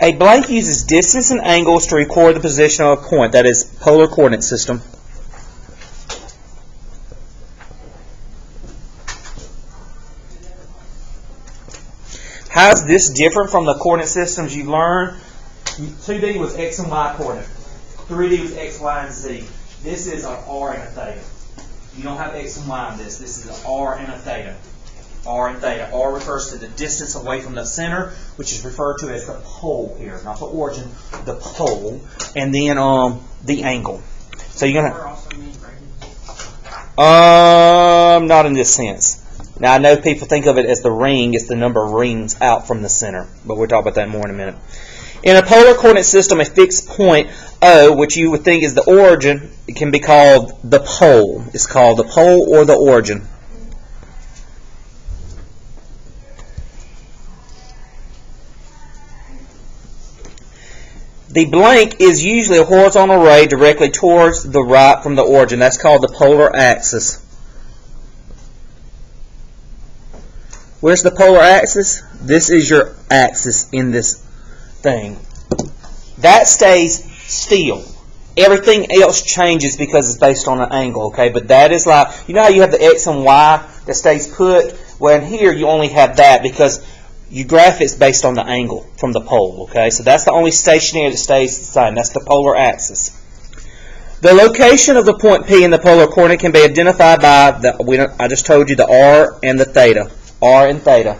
A blank uses distance and angles to record the position of a point. That is polar coordinate system. How is this different from the coordinate systems you learned? 2D was x and y coordinate. 3D was x, y, and z. This is an r and a theta. You don't have x and y in this. This is an r and a theta. R and theta. R refers to the distance away from the center, which is referred to as the pole here, not the origin, the pole, and then the angle. So you're gonna not in this sense. Now I know people think of it as the ring. It's the number of rings out from the center, but we'll talk about that more in a minute. In a polar coordinate system, a fixed point O, which you would think is the origin, it can be called the pole. It's called the pole or the origin. The blank is usually a horizontal ray directly towards the right from the origin. That's called the polar axis. Where's the polar axis? This is your axis in this thing. That stays still. Everything else changes because it's based on an angle, okay? But that is like, you know how you have the x and y that stays put? Well, in here you only have that because you graph it's based on the angle from the pole, okay? So that's the only stationary that stays the same. That's the polar axis. The location of the point P in the polar coordinate can be identified by, I just told you, the r and the theta. R and theta.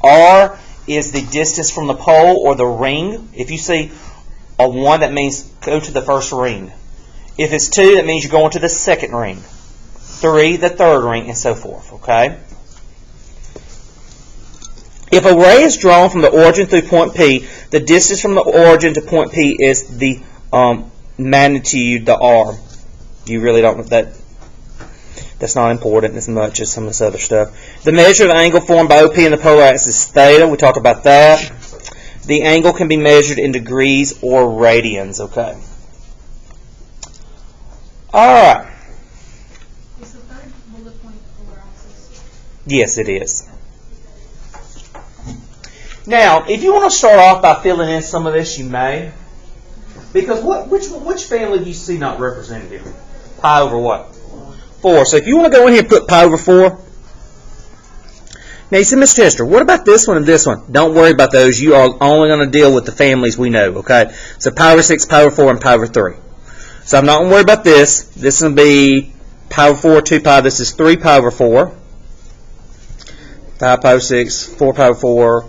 R is the distance from the pole or the ring. If you see a 1, that means go to the first ring. If it's 2, that means you're going to the second ring. 3, the third ring, and so forth, okay? If a ray is drawn from the origin through point P, the distance from the origin to point P is the magnitude, the R. You really don't, that's not important as much as some of this other stuff. The measure of the angle formed by OP in the polar axis is theta. We talked about that. The angle can be measured in degrees or radians, okay? All right. Is the third bullet point polar axis? Yes, it is. Now, if you want to start off by filling in some of this, you may. Because which family do you see not represented here? Pi over what? 4. So if you want to go in here and put pi over 4. Now you say, Mr. Tester, what about this one and this one? Don't worry about those. You are only going to deal with the families we know, okay? So pi over 6, pi over 4, and pi over 3. So I'm not going to worry about this. This will be pi over 4, 2 pi. This is 3 pi over 4. 5 pi over 6, 4 pi over 4.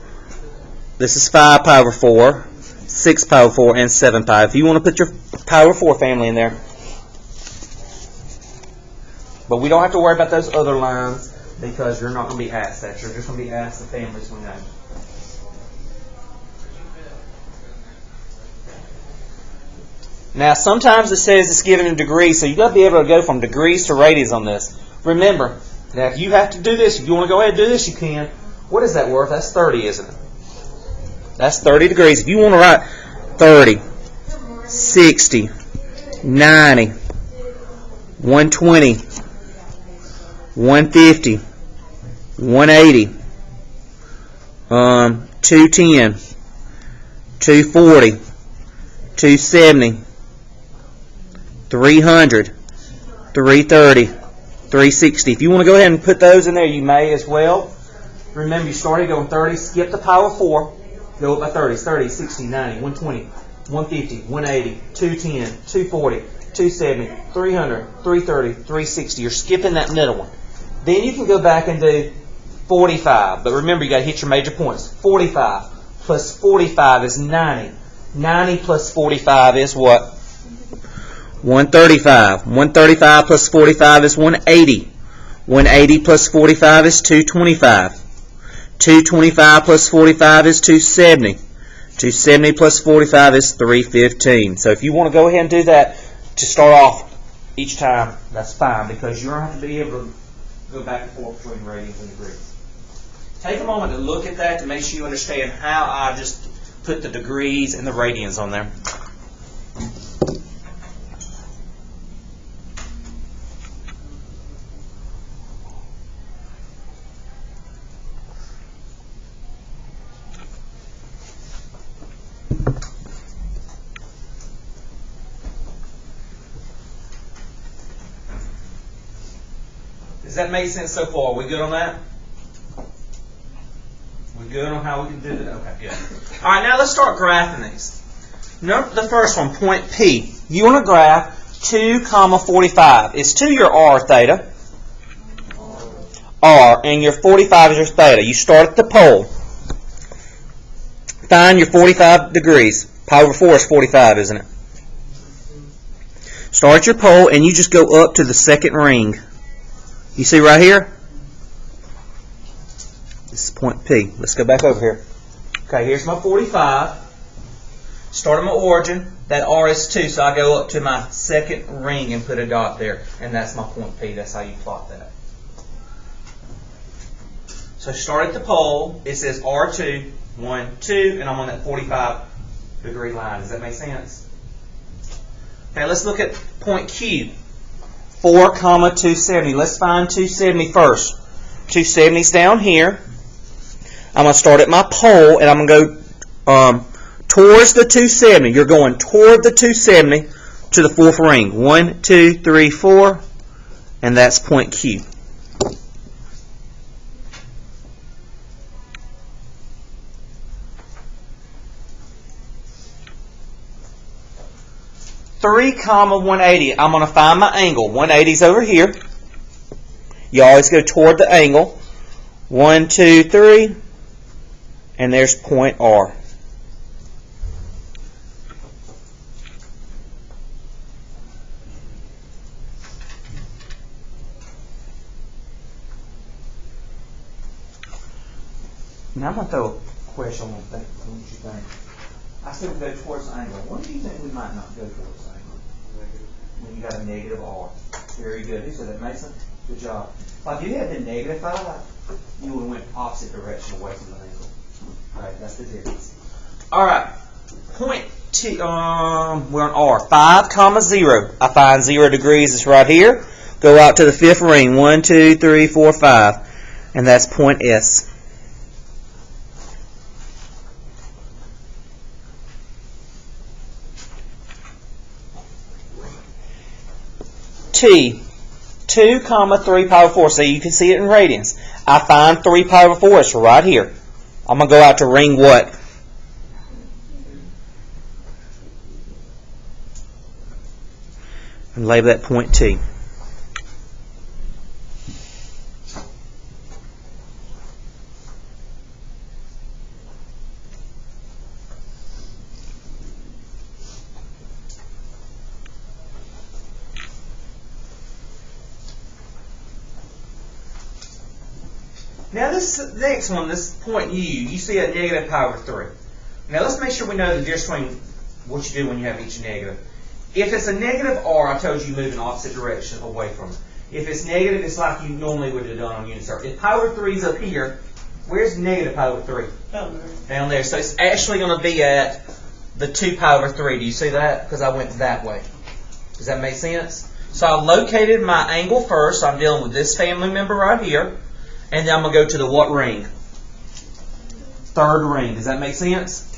This is 5 pi over 4, 6 pi over 4, and 7 pi. If you want to put your pi over 4 family in there. But we don't have to worry about those other lines because you're not going to be asked that. You're just going to be asked the families we know. Now, sometimes it says it's given in degrees, so you've got to be able to go from degrees to radians on this. Remember, now if you have to do this, if you want to go ahead and do this, you can. What is that worth? That's 30, isn't it? That's 30 degrees. If you want to write 30, 60, 90, 120, 150, 180, 210, 240, 270, 300, 330, 360. If you want to go ahead and put those in there, you may as well. Remember, you started going 30, skip the power 4, go up by 30, 30, 60, 90, 120, 150, 180, 210, 240, 270, 300, 330, 360. You're skipping that middle one. Then you can go back and do 45. But remember, you got to hit your major points. 45 plus 45 is 90. 90 plus 45 is what? 135. 135 plus 45 is 180. 180 plus 45 is 225. 225 plus 45 is 270. 270 plus 45 is 315. So if you want to go ahead and do that to start off each time, that's fine because you're going to have to be able to go back and forth between radians and degrees. Take a moment to look at that to make sure you understand how I just put the degrees and the radians on there. Does that make sense so far? We good on that? We good on how we can do that? Okay, good. All right, now let's start graphing these. Note the first one, point P. You want to graph 2, 45. Is 2 your R theta? R, and your 45 is your theta. You start at the pole. Find your 45 degrees. Pi over 4 is 45, isn't it? Start at your pole, and you just go up to the second ring. You see right here? This is point P. Let's go back over here. Okay, here's my 45. Start at my origin. That R is 2, so I go up to my second ring and put a dot there. And that's my point P. That's how you plot that. So start at the pole. It says R2, 1, 2, and I'm on that 45 degree line. Does that make sense? Okay, let's look at point Q. 4, 270. Let's find 270 first. 270's down here. I'm going to start at my pole, and I'm going to go towards the 270. You're going toward the 270 to the fourth ring. 1, 2, 3, 4, and that's point Q. Three, 180. I'm going to find my angle. 180's over here. You always go toward the angle. 1, 2, 3, and there's point R. Now I'm going to throw a question on that. What do you think? I said we go towards the angle. What do you think we might not go towards the angle? When you got a negative R. Very good. Who said that, Mason? Good job. Like if you had been negative 5, you would have went opposite direction away from the angle. Alright, that's the difference. Alright. Point T, we're on R. 5, 0. I find 0 degrees. It's right here. Go out to the fifth ring. 1, 2, 3, 4, 5. And that's point S. T, 2, 3, pi over 4. So you can see it in radians. I find 3 pi over 4. It's right here. I'm going to go out to ring what? And label that point T. Now this next one, this point U, you see a negative pi over 3. Now let's make sure we know the difference between what you do when you have each negative. If it's a negative R, I told you move in opposite direction away from it. If it's negative, it's like you normally would have done on unit circle. If pi over 3 is up here, where's negative pi over 3? Down there. Down there. So it's actually going to be at the 2 pi over 3. Do you see that? Because I went that way. Does that make sense? So I located my angle first. So I'm dealing with this family member right here. And then I'm going to go to the what ring? Third ring. Does that make sense?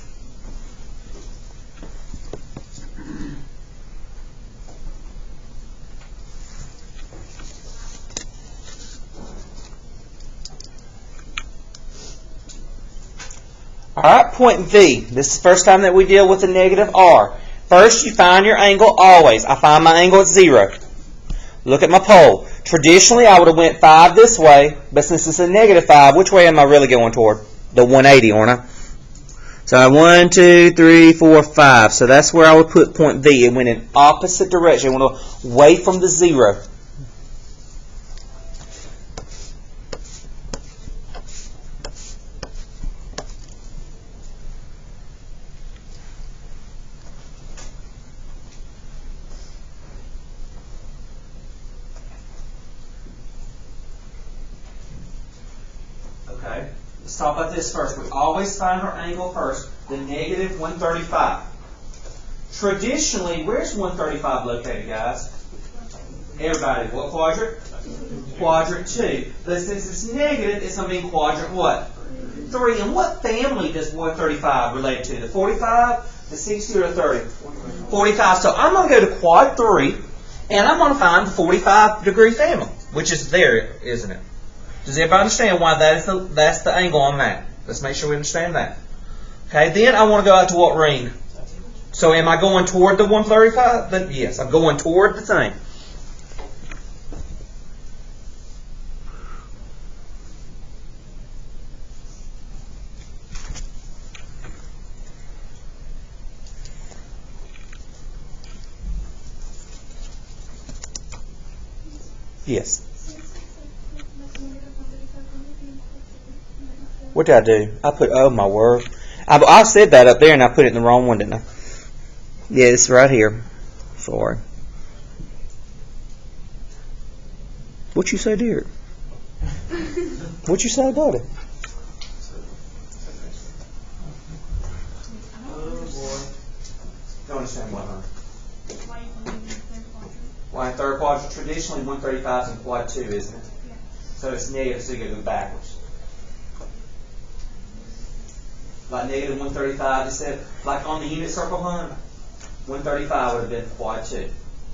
Alright, point V. This is the first time that we deal with a negative R. First, you find your angle always. I find my angle at 0. Look at my pole. Traditionally, I would have went 5 this way, but since it's a negative 5, which way am I really going toward? The 180, aren't I? So 1, 2, 3, 4, 5. So that's where I would put point V. It went in opposite direction. It went away from the 0. Okay, let's talk about this first. We always find our angle first, the negative 135. Traditionally, where's 135 located, guys? Everybody, what quadrant? Quadrant 2. But since it's negative, it's going to be quadrant what? 3. And what family does 135 relate to? The 45, the 60, or the 30? 45. So I'm going to go to quad 3, and I'm going to find the 45 degree family. which is there, isn't it? Does everybody understand why that's the angle on that? Let's make sure we understand that. Okay, then I want to go out to what ring? So am I going toward the 135? Yes, I'm going toward the thing. Yes. What did I do? I put, oh my word. I said that up there and I put it in the wrong one, didn't I? Yeah, it's right here. Sorry. What you say, dear? What you say about it? Oh boy. Don't understand what, huh? Why in third quadrant? Traditionally 135 is in quad 2, isn't it? Yeah. So it's negative, so you gotta go backwards. Like negative 135 instead, like on the unit circle, huh? 135 would have been quad 2,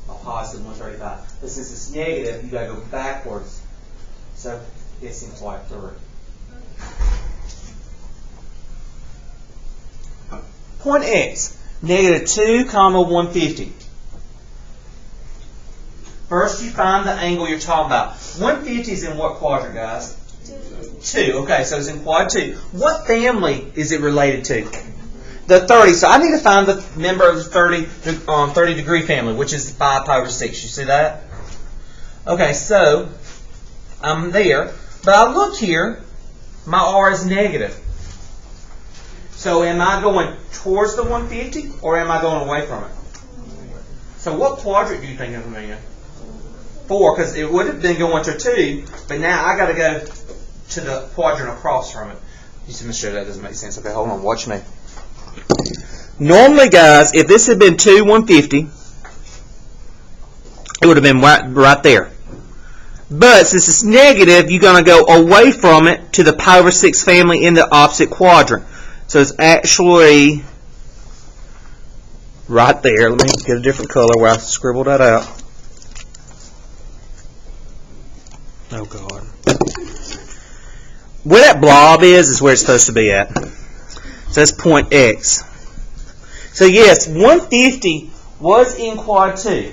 a positive 135. But since it's negative, you got to go backwards. So it's in quad 3. Point X, negative 2, 150. First, you find the angle you're talking about. 150 is in what quadrant, guys? 2. Okay, so it's in quad 2. What family is it related to? The 30. So I need to find the member of the 30 degree family, which is 5 pi over 6. You see that? Okay, so I'm there. But I look here. My R is negative. So am I going towards the 150 or am I going away from it? So what quadrant do you think I'm in? 4, because it would have been going to 2, but now I got to go to the quadrant across from it. You see, Mr. That doesn't make sense. Okay, hold on. Watch me. Normally, guys, if this had been 2, 150, it would have been right there. But since it's negative, you're going to go away from it to the pi over 6 family in the opposite quadrant. So it's actually right there. Let me get a different color where I scribbled that out. Oh, God. Where that blob is where it's supposed to be at. So that's point X. So yes, 150 was in quad 2.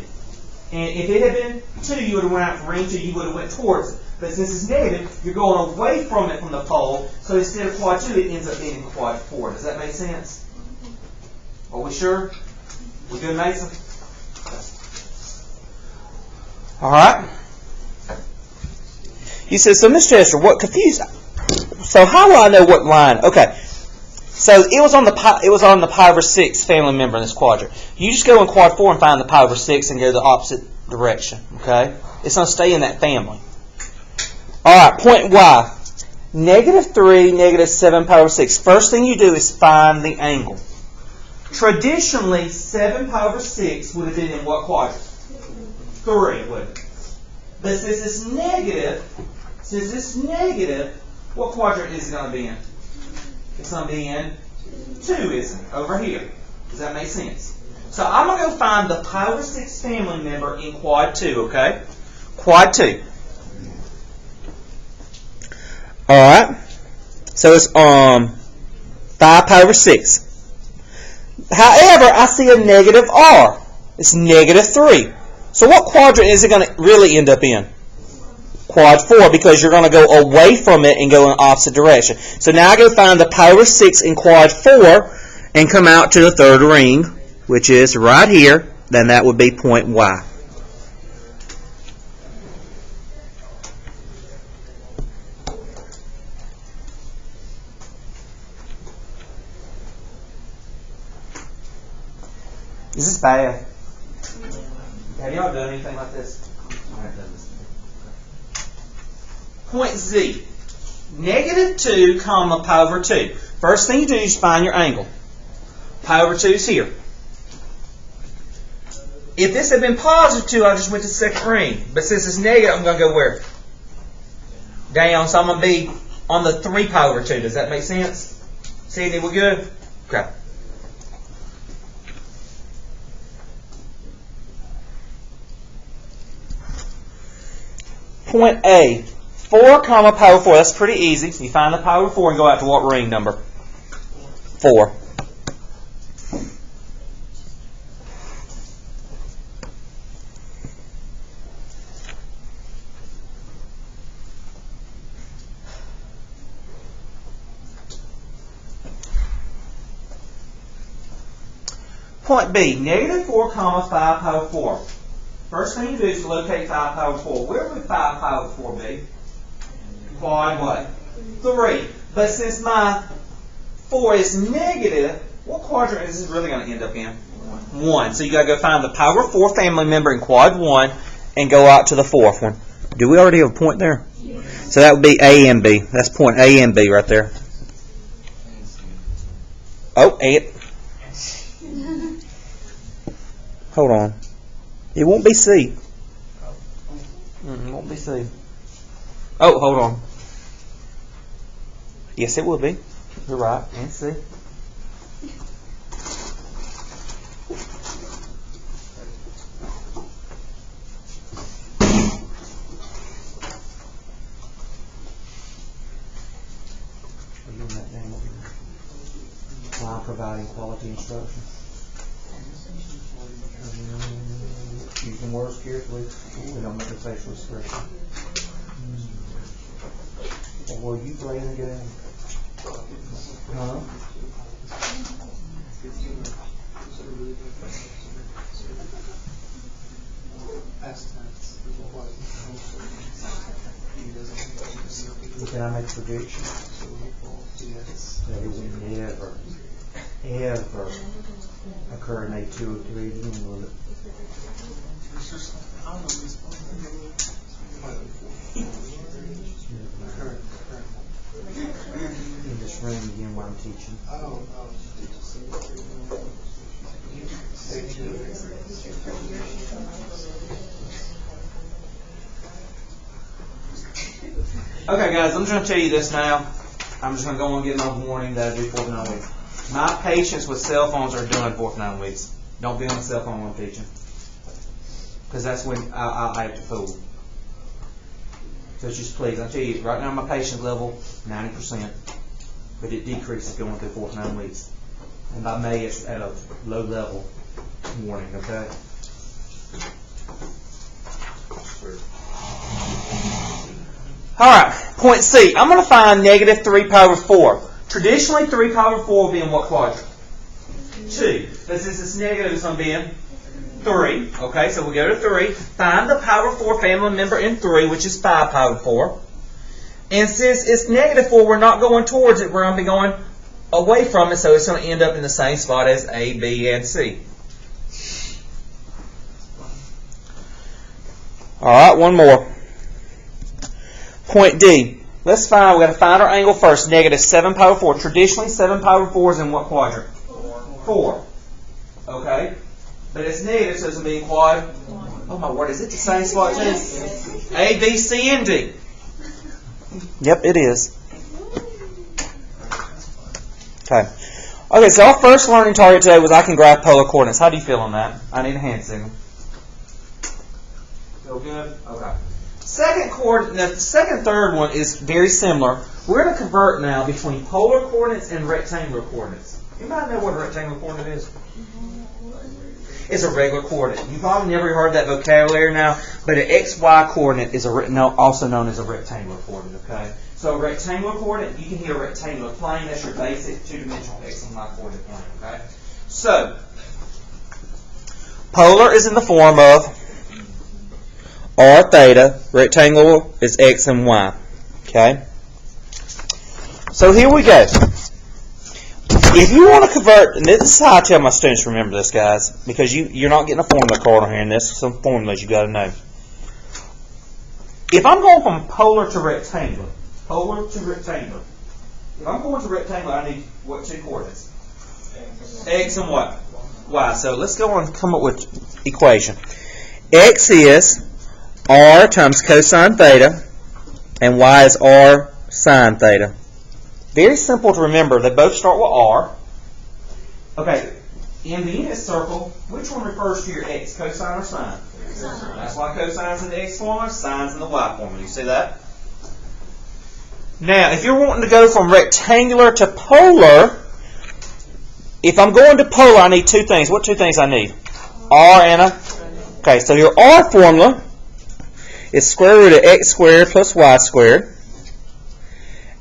And if it had been 2, you would have went out for ring 2, you would have went towards it. But since it's negative, you're going away from it from the pole. So instead of quad 2, it ends up being in quad 4. Does that make sense? Are we sure? We good, Mason? All right. You said, so Mr. Chester, what confused? So how do I know what line? Okay. So it was on the pi over 6 family member in this quadrant. You just go in quad 4 and find the pi over 6 and go the opposite direction. Okay? It's going to stay in that family. All right, point Y. Negative 3, negative 7 pi over 6. First thing you do is find the angle. Traditionally, 7 pi over 6 would have been in what quadrant? 3, wouldn't it? But since it's negative, what quadrant is it going to be in? It's going to be in 2, isn't it? Over here. Does that make sense? So I'm going to go find the pi over 6 family member in quad 2, okay? Quad 2. Alright. So it's 5 pi over 6. However, I see a negative R. It's negative 3. So what quadrant is it going to really end up in? Quad 4, because you're going to go away from it and go in the opposite direction. So now I go find the pi over 6 in quad 4 and come out to the third ring, which is right here. Then that would be point Y. Is this bad? Have y'all done anything like this? Point Z. Negative 2, comma, pi over 2. First thing you do is find your angle. Pi over 2 is here. If this had been positive 2, I just went to the second ring. But since it's negative, I'm going to go where? Down. So I'm going to be on the 3 pi over 2. Does that make sense? See, we're good? Okay. Point A, 4 comma power 4. That's pretty easy. You find the power 4 and go out to what ring number? 4. Point B, negative 4 comma 5 power 4. First thing you do is locate 5 power 4. Where would 5 power 4 be? Quad what? 3. But since my 4 is negative, what quadrant is this really going to end up in? 1. So you got to go find the power 4 family member in quad 1 and go out to the 4th one. Do we already have a point there? Yes. So that would be A and B. That's point A and B right there. Oh, and hold on. It won't be C. It won't be C. Oh, hold on. Yes, it will be. You're right. And C. While providing quality instruction. Using words carefully. We don't make a facial expression. Or were you playing again? Huh? Can I make a prediction? That it will never, ever occur in A2 or 3 again, will it? In this room again while I'm teaching. Okay, guys, I'm just going to tell you this now. I'm just going to go on and get my warning that I do 4th 9 weeks. My patients with cell phones are doing 4th 9 weeks. Don't be on the cell phone when I'm teaching. Because that's when I'll act a fool. So just please, I'll tell you, right now my patient level, 90%. But it decreases going through 4th 9 weeks. And by May, it's at a low level warning, okay? Alright, point C. I'm going to find negative 3 power 4. Traditionally, 3 power 4 will be in what quadrant? 2. But since it's negative, it's going to be in 3. Okay, so we'll go to 3. Find the power 4 family member in 3, which is 5 power 4. And since it's negative 4, we're not going towards it. We're going to be going away from it, so it's going to end up in the same spot as A, B, and C. Alright, one more. Point D. Let's find, we've got to find our angle first. Negative 7 power 4. Traditionally, 7 power 4 is in what quadrant? 4. Okay? But it's negative, so it's going to be in quad. Oh my word, is it the same spot too? A, B, C, and D. Yep, it is. Okay. Okay, so our first learning target today was I can graph polar coordinates. How do you feel on that? I need a hand signal. Feel good? Okay. Third one is very similar. We're going to convert now between polar coordinates and rectangular coordinates. Anybody know what a rectangular coordinate is? It's a regular coordinate. You've probably never heard that vocabulary now, but an XY coordinate is also known as a rectangular coordinate. Okay, so a rectangular coordinate, you can hit a rectangular plane. That's your basic two-dimensional X and Y coordinate plane. Okay, so polar is in the form of r theta. Rectangular is X and Y. Okay, so here we go. If you want to convert, and this is how I tell my students, remember this, guys, because you're not getting a formula card on here, and this is some formulas you got to know. If I'm going from polar to rectangular, if I'm going to rectangular, I need what two coordinates? X and what? Y. So let's go and come up with equation. X is r times cosine theta, and y is r sine theta. Very simple to remember. They both start with R. Okay, in the unit circle, which one refers to your X, cosine or sine? That's why cosine's in the X formula, sine's in the Y formula. You see that? Now, if you're wanting to go from rectangular to polar, if I'm going to polar, I need two things. What two things I need? R and a... Okay, so your R formula is square root of x squared plus y squared.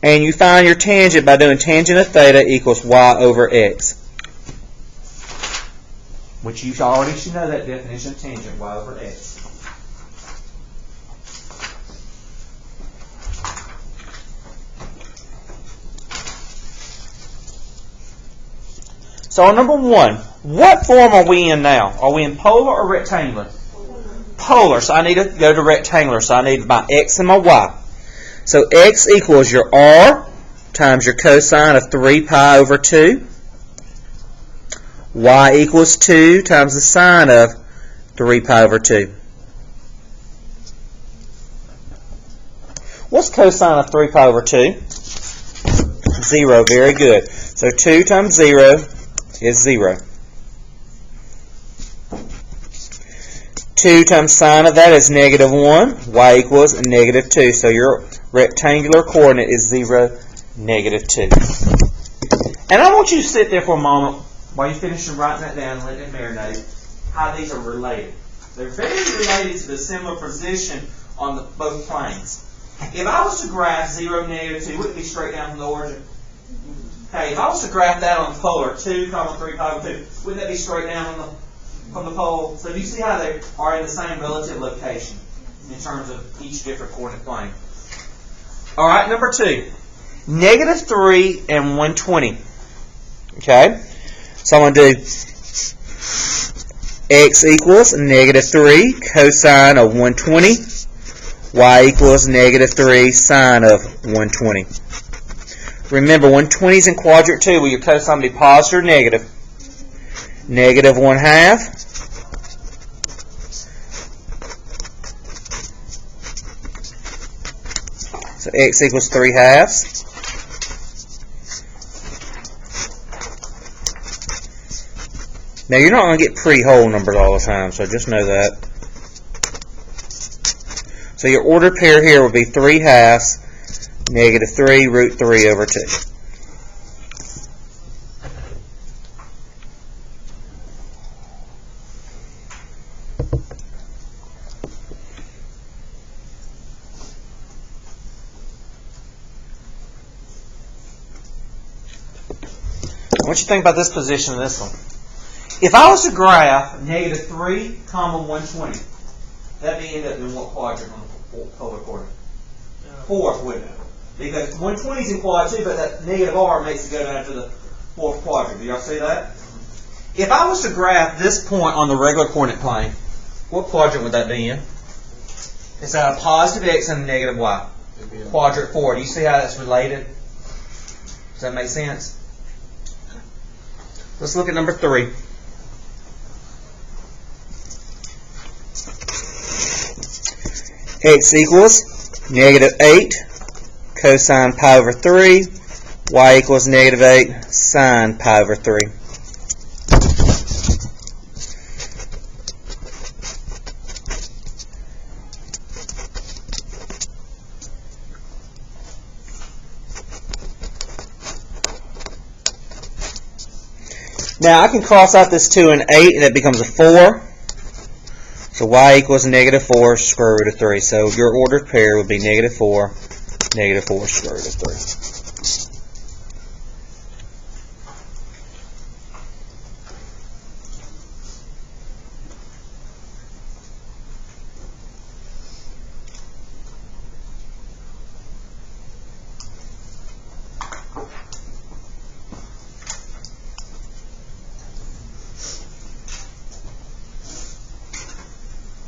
And you find your tangent by doing tangent of theta equals y over x. Which you already should know that definition of tangent, y over x. So number one, what form are we in now? Are we in polar or rectangular? Polar. So I need to go to rectangular. So I need my x and my y. So x equals your r times your cosine of 3 pi over 2. Y equals 2 times the sine of 3 pi over 2. What's cosine of 3 pi over 2? 0. Very good. So 2 times 0 is 0. 2 times sine of that is negative 1. Y equals negative 2. So your rectangular coordinate is 0, negative 2. And I want you to sit there for a moment while you finish writing that down and let it marinate, how these are related. They're very related to the similar position on both planes. If I was to graph 0, negative 2, wouldn't it be straight down from the origin? Okay, if I was to graph that on the polar, 2, 3 pi over 2, wouldn't that be straight down from the pole? So do you see how they are in the same relative location in terms of each different coordinate plane? All right, number 2. Negative 3 and 120. Okay? So I'm going to do x equals negative 3 cosine of 120. Y equals negative 3 sine of 120. Remember, 120 is in quadrant 2. Will your cosine be positive or negative? Negative 1/2. So x equals 3/2. Now, you're not going to get pretty whole numbers all the time, so just know that. So your ordered pair here will be 3/2, negative 3 root 3 over 2. I want you to think about this position and this one. If I was to graph negative 3, 120, that would end up in what quadrant on the polar coordinate? Fourth, wouldn't it? Because 120 is in quad 2, but that negative r makes it go down to the fourth quadrant. Do y'all see that? If I was to graph this point on the regular coordinate plane, what quadrant would that be in? It's at a positive x and a negative y. Quadrant 4. Do you see how that's related? Does that make sense? Let's look at number 3. X equals negative 8 cosine pi over 3. Y equals negative 8 sine pi over 3. Now I can cross out this 2 and 8 and it becomes a 4. So y equals negative 4 square root of 3. So your ordered pair would be negative 4 square root of 3.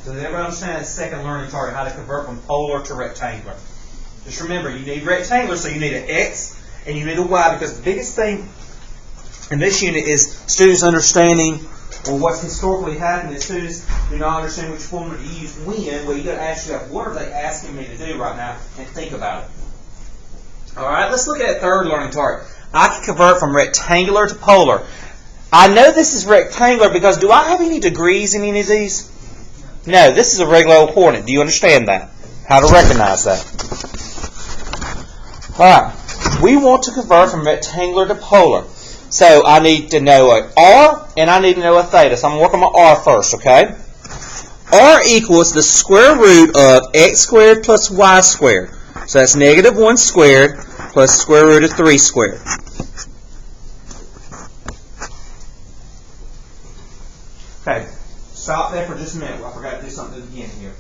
So does everybody understand that second learning target, how to convert from polar to rectangular? Just remember, you need rectangular, so you need an X and you need a Y, because the biggest thing in this unit is students understanding, or what's historically happened is students do not understand which formula to use when. Well, you got to ask yourself, what are they asking me to do right now, and think about it. All right, let's look at that third learning target. I can convert from rectangular to polar. I know this is rectangular because do I have any degrees in any of these? No, this is a regular old coordinate. Do you understand that? How to recognize that? Alright, we want to convert from rectangular to polar. So I need to know a r and I need to know a theta. So I'm going to work on my r first, okay? R equals the square root of x squared plus y squared. So that's negative 1 squared plus square root of 3 squared. Okay, stop there for just a minute. I forgot to do something again here.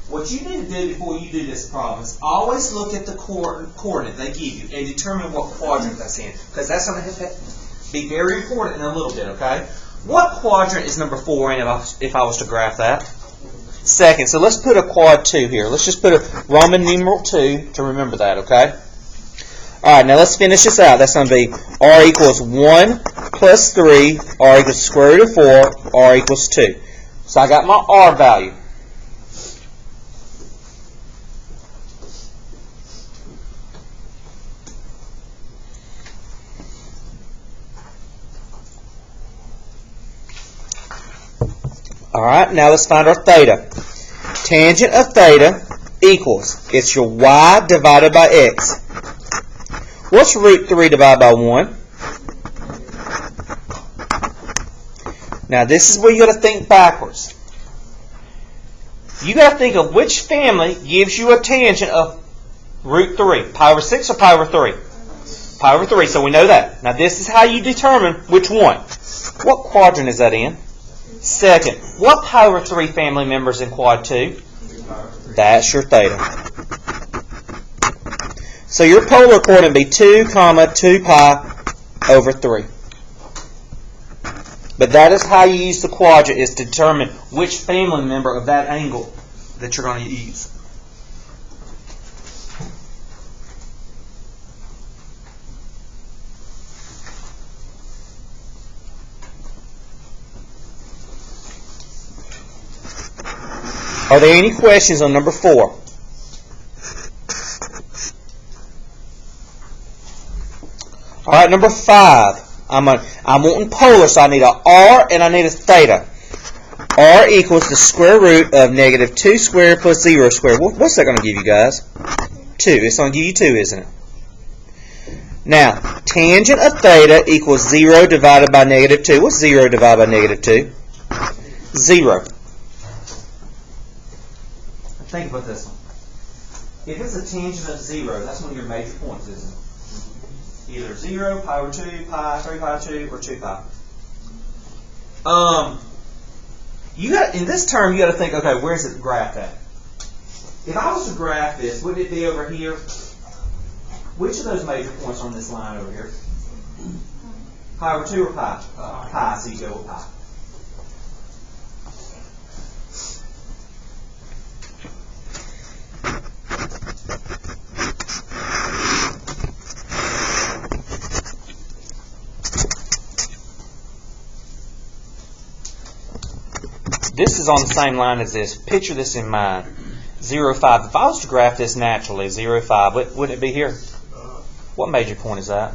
What you need to do before you do this problem is always look at the coordinate they give you and determine what quadrant that's in. Because that's going to be very important in a little bit, okay? What quadrant is number 4 in if I was to graph that? Second. So let's put a quad 2 here. Let's just put a Roman numeral 2 to remember that, okay? Alright, now let's finish this out. That's going to be r equals 1 plus 3, r equals square root of 4, r equals 2. So I got my r value. Alright, now let's find our theta. Tangent of theta equals, it's your y divided by x. What's root 3 divided by 1? Now this is where you got to think backwards. You got to think of which family gives you a tangent of root 3. Pi over 6 or pi over 3? Pi over 3, so we know that. Now this is how you determine which one. What quadrant is that in? Second, what pi over 3 family members in quad 2? That's your theta. So your polar coordinate would be 2, 2 pi over 3. But that is how you use the quadrant, is to determine which family member of that angle that you're going to use. Are there any questions on number 4? Alright, number 5. I'm wanting polar, so I need a r and I need a theta. R equals the square root of negative 2 squared plus 0 squared. What's that going to give you guys? 2. It's going to give you 2, isn't it? Now, tangent of theta equals 0 divided by negative 2. What's 0 divided by negative 2? 0. Think about this one. If it's a tangent of 0, that's one of your major points, isn't it? Either 0, pi over 2, pi, 3 pi 2, or 2 pi. In this term, you got to think, okay, where's it graphed at? If I was to graph this, wouldn't it be over here? Which of those major points on this line over here? Pi over 2 or pi? Pi, so you go with pi. This is on the same line as this. Picture this in mind. 0, 5. If I was to graph this naturally, 0, 5, wouldn't it be here? What major point is that?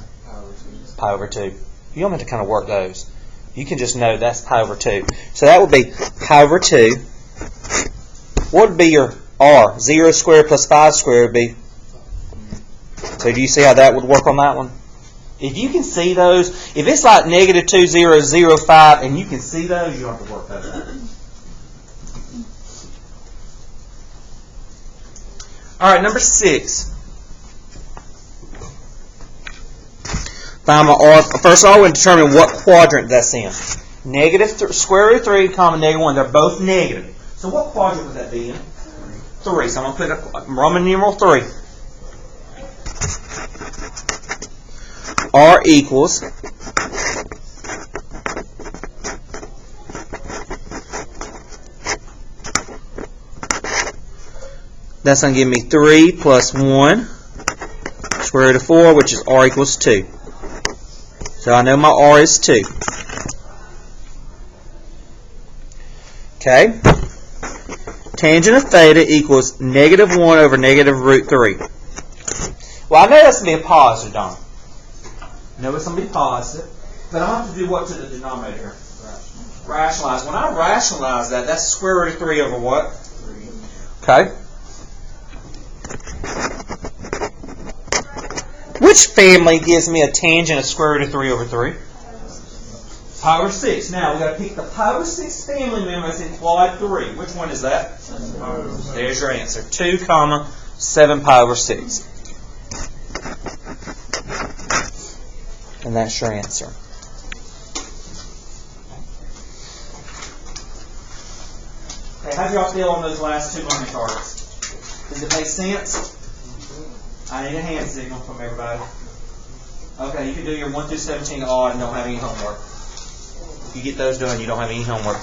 Pi over 2. You don't have to kind of work those. You can just know that's pi over 2. So that would be pi over 2. What would be your r? 0 squared plus 5 squared would be. So do you see how that would work on that one? If you can see those, if it's like negative 2, 0, 0, 5, and you can see those, you don't have to work those out. All right, number 6. Find my r. First of all, I want to determine what quadrant that's in. Negative square root of 3, negative 1. They're both negative. So what quadrant would that be in? 3. So I'm going to put a Roman numeral 3. R equals that's going to give me 3 plus 1 square root of 4, which is r equals 2. So I know my r is 2. Okay. Tangent of theta equals negative 1 over negative root 3. Well, I know that's going to be a positive, don't I? I know it's going to be positive, but I'm going to have to do what to the denominator? Rationalize. When I rationalize that, that's square root of 3 over what? Okay. Which family gives me a tangent of square root of 3 over 3? Power 6. Now, we've got to pick the power 6 family member that's in quad 3. Which one is that? There's your answer. 2, 7 power 6. And that's your answer. Okay, how do y'all feel on those last 2 learning cards? Does it make sense? I need a hand signal from everybody. Okay, you can do your 1 through 17 odd and don't have any homework. If you get those done, you don't have any homework.